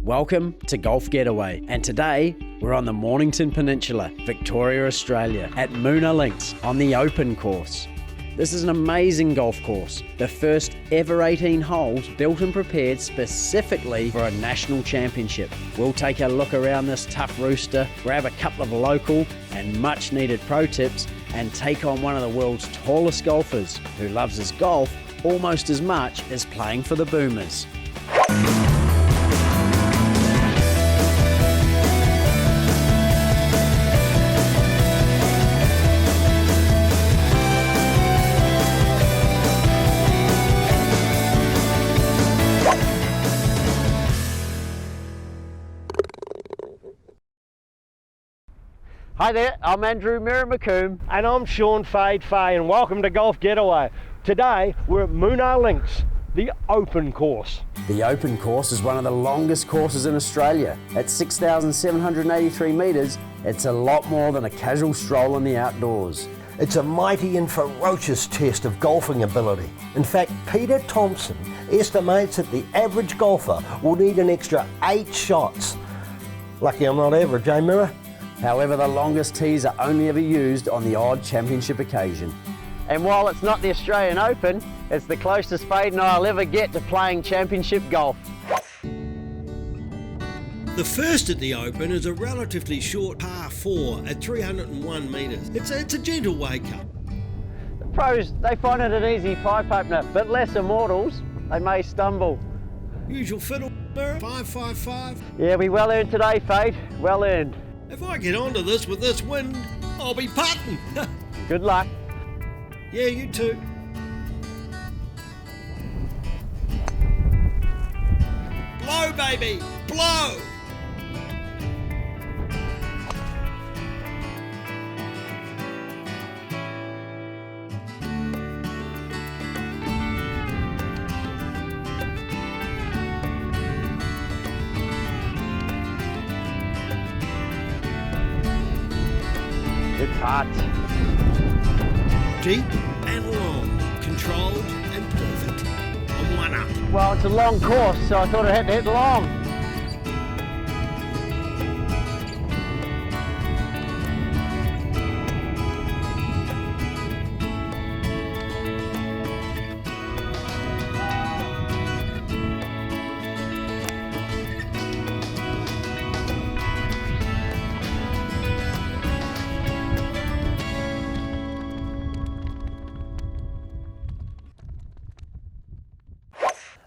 Welcome to Golf Getaway, and today we're on the Mornington Peninsula, Victoria, Australia, at Moonah Links on the open course. This is an amazing golf course, the first ever 18 holes built and prepared specifically for a national championship. We'll take a look around this tough rooster, grab a couple of local and much needed pro tips, and take on one of the world's tallest golfers who loves his golf almost as much as playing for the Boomers. Hi there, I'm Andrew McCombe. And I'm Shaun and welcome to Golf Getaway. Today we're at Moonah Links, the open course. The open course is one of the longest courses in Australia. At 6,783 metres, it's a lot more than a casual stroll in the outdoors. It's a mighty and ferocious test of golfing ability. In fact, Peter Thompson estimates that the average golfer will need an extra 8 shots. Lucky I'm not average, eh, Mirror? However, the longest tees are only ever used on the odd championship occasion. And while it's not the Australian Open, it's the closest Fade and I'll ever get to playing championship golf. The first at the Open is a relatively short par 4 at 301 metres. It's a gentle wake-up. The pros, they find it an easy pipe opener, but less immortals, they may stumble. Usual fiddle, 555. Yeah, we well earned today, Fade, well earned. If I get onto this with this wind, I'll be putting. Good luck. Yeah, you too. Blow, baby, blow! Good putt. Deep and long, controlled and perfect. I'm one up. Well, it's a long course, so I thought I had to hit long.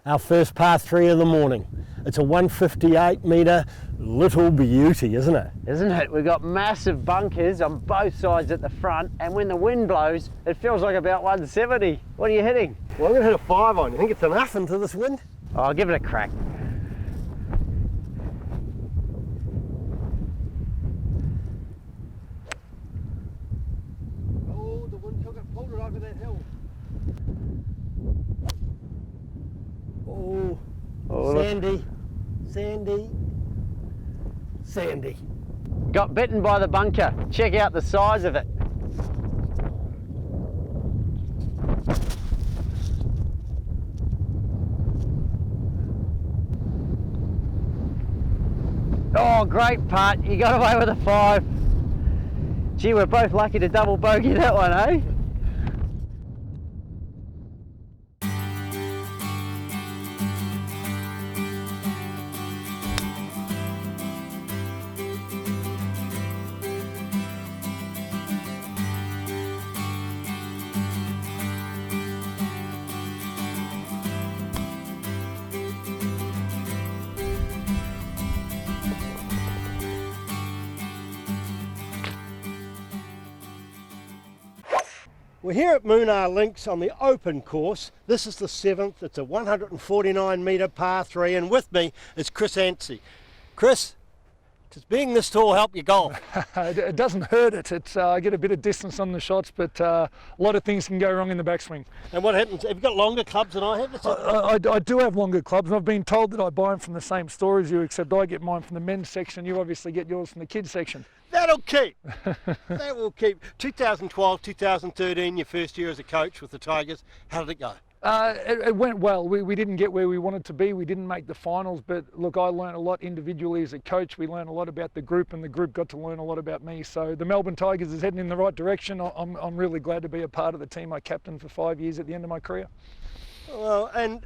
Our first par 3 of the morning. It's a 158 metre little beauty, isn't it? Isn't it? We've got massive bunkers on both sides at the front, and when the wind blows, it feels like about 170. What are you hitting? Well, I'm going to hit a 5 on. You think it's enough into this wind? Oh, I'll give it a crack. Oh, the wind took it, pulled it over that hill. Oh, sandy, sandy, sandy. Got bitten by the bunker. Check out the size of it. Oh, great putt. You got away with a 5. Gee, we're both lucky to double bogey that one, eh? We're here at Moonah Links on the open course. This is the 7th. It's a 149 metre par 3, and with me is Chris Anstey. Chris, does being this tall help you golf? It doesn't hurt it. I get a bit of distance on the shots, but a lot of things can go wrong in the backswing. And what happens? Have you got longer clubs than I have? I do have longer clubs, and I've been told that I buy them from the same store as you, except I get mine from the men's section. You obviously get yours from the kids section. That'll keep. That will keep. 2012, 2013, your first year as a coach with the Tigers. How did it go? It went well. We didn't get where we wanted to be. We didn't make the finals, but look, I learned a lot individually as a coach. We learned a lot about the group, and the group got to learn a lot about me. So the Melbourne Tigers is heading in the right direction. I'm really glad to be a part of the team I captained for 5 years at the end of my career. Well, and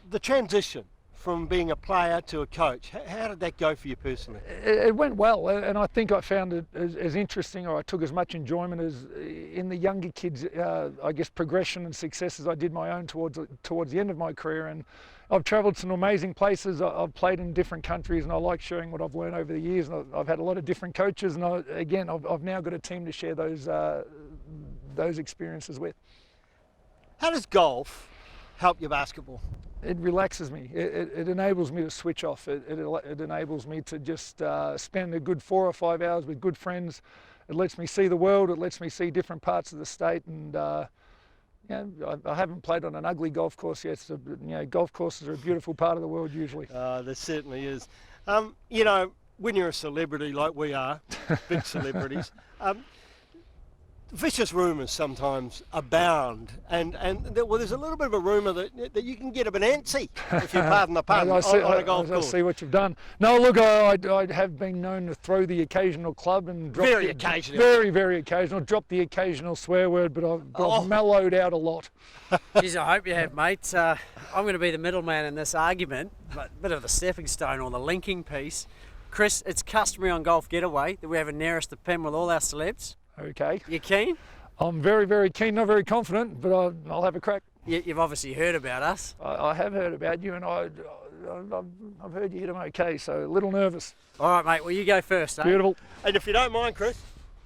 the transition from being a player to a coach, how did that go for you personally? It went well, and I think I found it as interesting, or I took as much enjoyment as in the younger kids, I guess, progression and success as I did my own towards the end of my career. And I've travelled some amazing places. I've played in different countries, and I like sharing what I've learned over the years. And I've had a lot of different coaches, and I've now got a team to share those experiences with. How does golf help your basketball? It relaxes me. It enables me to switch off. It enables me to just spend a good 4 or 5 hours with good friends. It lets me see the world. It lets me see different parts of the state. And I haven't played on an ugly golf course yet. So, golf courses are a beautiful part of the world usually. There certainly is. When you're a celebrity like we are, big celebrities, vicious rumours sometimes abound, and there's a little bit of a rumour that you can get a bit antsy, if you pardon the pun, on a golf course. I see what you've done. No, look, I have been known to throw the occasional club and drop Very occasional. Drop the occasional swear word, but I've mellowed out a lot. Geez, I hope you have, mate. I'm going to be the middleman in this argument, but a bit of the stepping stone or the linking piece. Chris, it's customary on Golf Getaway that we have a nearest to pin with all our celebs. Okay. You keen? I'm very, very keen, not very confident, but I'll have a crack. You've obviously heard about us. I have heard about you, and I've heard you hit them okay, so a little nervous. All right, mate, well, you go first, eh? Beautiful. And if you don't mind, Chris,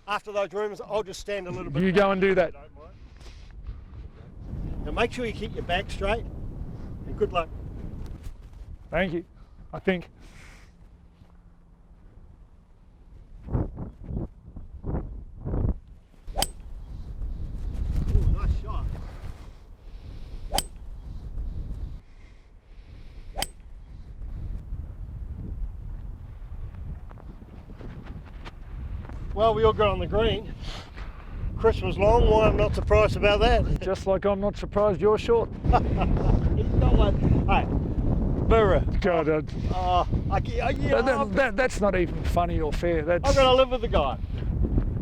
after those rumours, I'll just stand a little bit. You go and do that. Now make sure you keep your back straight, and good luck. Thank you, I think. Nice shot. Well, we all got on the green. Chris was long, why I'm not surprised about that. Just like I'm not surprised you're short. He's got one. Hey, Burra. God, Yeah, that's not even funny or fair. I'm going to live with the guy.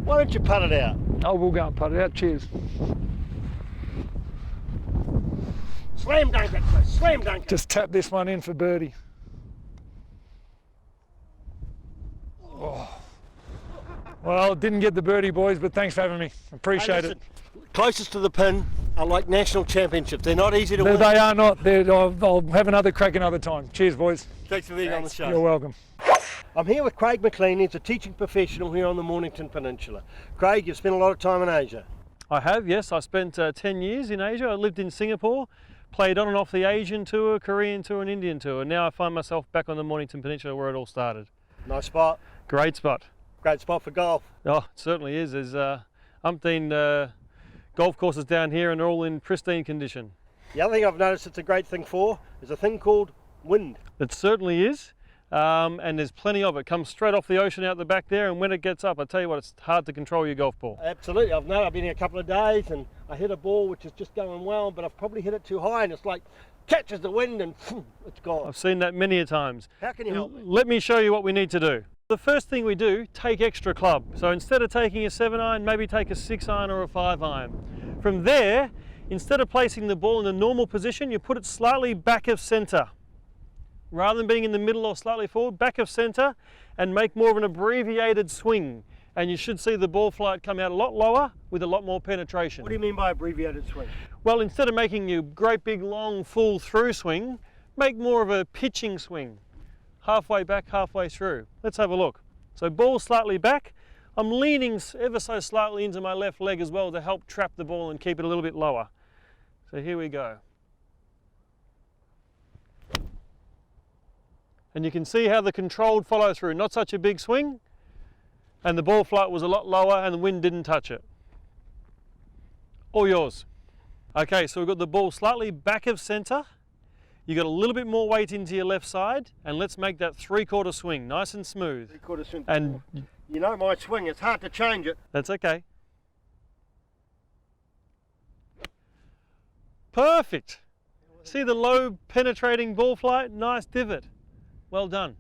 Why don't you putt it out? Oh, we'll go and putt it out. Cheers. Slam dunk it, Chris. Slam dunk it. Just tap this one in for birdie. Oh. Well, didn't get the birdie, boys, but thanks for having me. Appreciate it. Closest to the pin are like national championships. They're not easy to win. They are not. I'll have another crack another time. Cheers, boys. Thanks for being on the show. You're welcome. I'm here with Craig McLean. He's a teaching professional here on the Mornington Peninsula. Craig, you've spent a lot of time in Asia. I have, yes. I spent 10 years in Asia. I lived in Singapore, played on and off the Asian tour, Korean tour and Indian tour. And now I find myself back on the Mornington Peninsula where it all started. Nice spot. Great spot. Great spot for golf. Oh, it certainly is. There's umpteen golf courses down here and they're all in pristine condition. The other thing I've noticed it's a great thing for is a thing called wind. It certainly is. And there's plenty of it. Comes straight off the ocean out the back there, and when it gets up, I tell you what, it's hard to control your golf ball. Absolutely. I've been here a couple of days and I hit a ball which is just going well, but I've probably hit it too high and it's like catches the wind and it's gone. I've seen that many a times. How can you help me? Let me show you what we need to do. The first thing we do, take extra club. So instead of taking a 7-iron, maybe take a 6-iron or a 5-iron. From there, instead of placing the ball in a normal position, you put it slightly back of centre. Rather than being in the middle or slightly forward, back of centre, and make more of an abbreviated swing. And you should see the ball flight come out a lot lower with a lot more penetration. What do you mean by abbreviated swing? Well, instead of making your great big long full through swing, make more of a pitching swing. Halfway back, halfway through. Let's have a look. So ball slightly back. I'm leaning ever so slightly into my left leg as well to help trap the ball and keep it a little bit lower. So here we go. And you can see how the controlled follow through, not such a big swing, and the ball flight was a lot lower and the wind didn't touch it. All yours. Okay, so we've got the ball slightly back of centre. You got a little bit more weight into your left side, and let's make that 3/4 swing, nice and smooth. 3/4 swing. And you know my swing, it's hard to change it. that's okay. Perfect. See the low penetrating ball flight? Nice divot. Well done.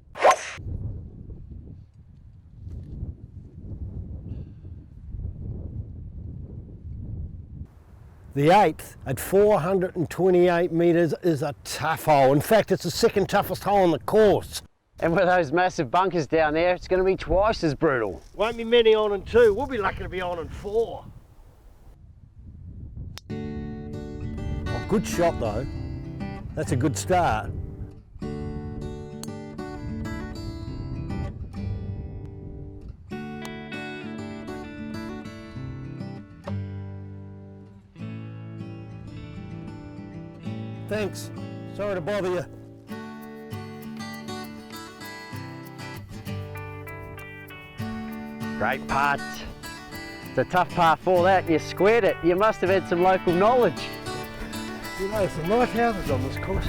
The 8th at 428 metres is a tough hole. In fact, it's the second toughest hole on the course. And with those massive bunkers down there, it's going to be twice as brutal. Won't be many on in 2. We'll be lucky to be on in 4. Oh, good shot though. That's a good start. Thanks. Sorry to bother you. Great putt. It's a tough par 4 that. You squared it. You must have had some local knowledge. You know, some nice houses on this course.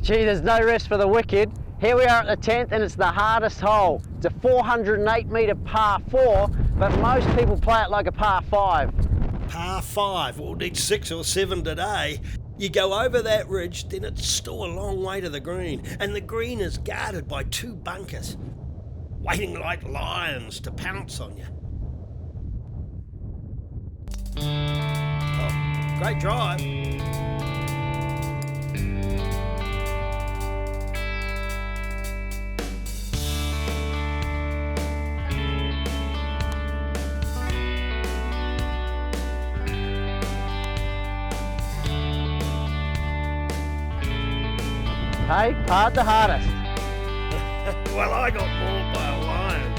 Gee, there's no rest for the wicked. Here we are at the 10th and it's the hardest hole. It's a 408 metre par 4, but most people play it like a par 5. Par 5, we'll need 6 or 7 today. You go over that ridge, then it's still a long way to the green, and the green is guarded by 2 bunkers, waiting like lions to pounce on you. Oh, great drive. Hey, hard the hardest. Well, I got mauled by a lion.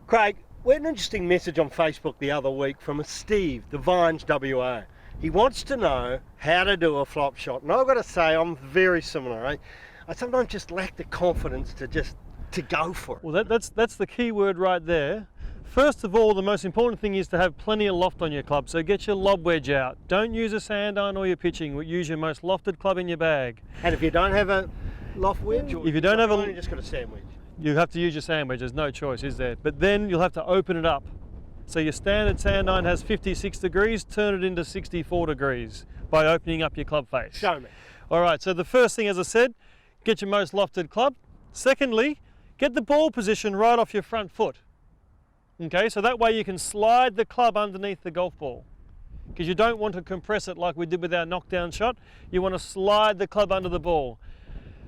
Craig, we had an interesting message on Facebook the other week from a Steve, the Vines WA. He wants to know how to do a flop shot. And I've got to say, I'm very similar. I sometimes just lack the confidence to go for it. Well, that's the key word right there. First of all, the most important thing is to have plenty of loft on your club, so get your lob wedge out. Don't use a sand iron or your pitching, use your most lofted club in your bag. And if you don't have a loft wedge, or if you don't have you just got a sand wedge. You have to use your sand wedge, there's no choice, is there? But then you'll have to open it up. So your standard sand iron has 56 degrees, turn it into 64 degrees by opening up your club face. Show me. All right, so the first thing, as I said, get your most lofted club. Secondly, get the ball position right off your front foot. Okay, so that way you can slide the club underneath the golf ball. because you don't want to compress it like we did with our knockdown shot. You want to slide the club under the ball.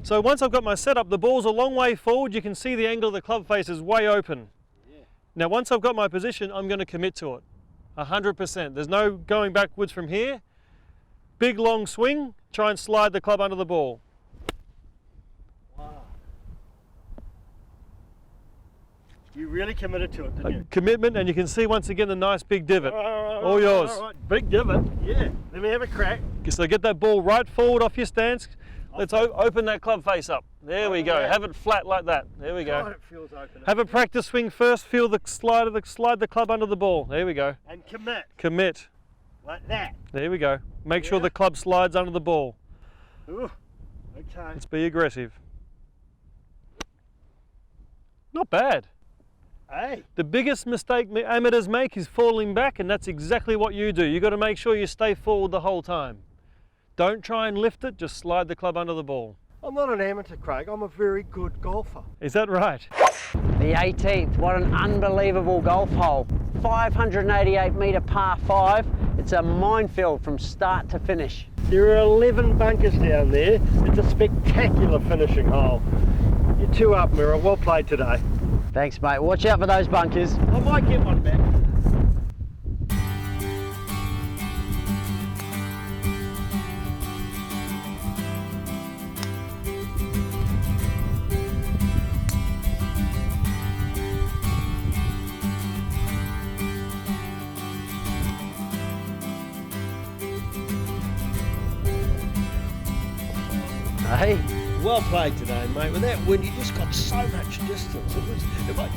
So once I've got my setup, the ball's a long way forward. You can see the angle of the club face is way open. Yeah. Now once I've got my position, I'm going to commit to it, 100%. There's no going backwards from here. Big long swing, try and slide the club under the ball. Wow. You really committed to it, didn't you? Commitment, and you can see once again the nice big divot. All yours. All right. Big divot, yeah. Let me have a crack. So get that ball right forward off your stance. Let's open that club face up. There we go. Have it flat like that. There we go. God, it feels open. Have a practice swing first. Feel the slide the club under the ball. There we go. And commit. Commit. Like that. There we go. Make sure the club slides under the ball. Ooh. Okay. Let's be aggressive. Not bad. Hey. The biggest mistake amateurs make is falling back, and that's exactly what you do. You've got to make sure you stay forward the whole time. Don't try and lift it, just slide the club under the ball. I'm not an amateur, Craig. I'm a very good golfer. Is that right? The 18th, what an unbelievable golf hole. 588 metre par 5. It's a minefield from start to finish. There are 11 bunkers down there. It's a spectacular finishing hole. You're 2 up, Mira. Well played today. Thanks, mate. Watch out for those bunkers. I might get one back. Hey. Well played today, mate. With that wind, you just got so much distance. It was,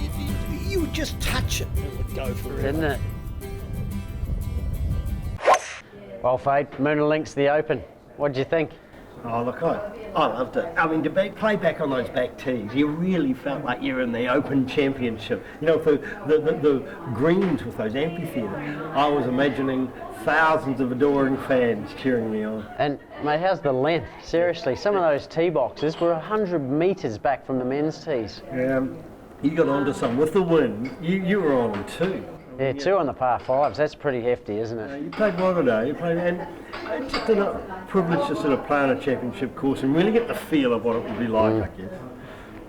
you would just touch it and it would go forever. Didn't it? Well, Fade, Moonah Links, the Open. What did you think? Oh, look, I loved it. I mean, to play back on those back tees, you really felt like you were in the Open Championship. You know, for the greens with those amphitheatres, I was imagining thousands of adoring fans cheering me on. And, mate, how's the length? Seriously, some of those tee boxes were 100 metres back from the men's tees. You got onto some. With the wind, you were on them too. Yeah, 2 on the par 5s. That's pretty hefty, isn't it? You played well today. And it's just a privilege to sort of play on a championship course and really get the feel of what it would be like, I guess.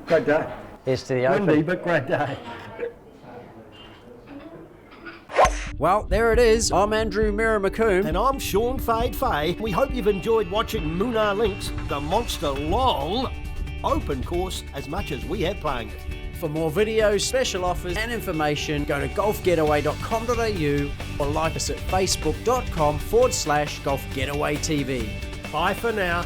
Great day. Here's to the Open. Windy, but great day. Well, there it is. I'm Andrew Mira McCombe. And I'm Shaun Fade. We hope you've enjoyed watching Moonah Links, the monster long open course, as much as we have playing it. For more videos, special offers and information, go to golfgetaway.com.au or like us at facebook.com/golfgetawaytv. Bye for now.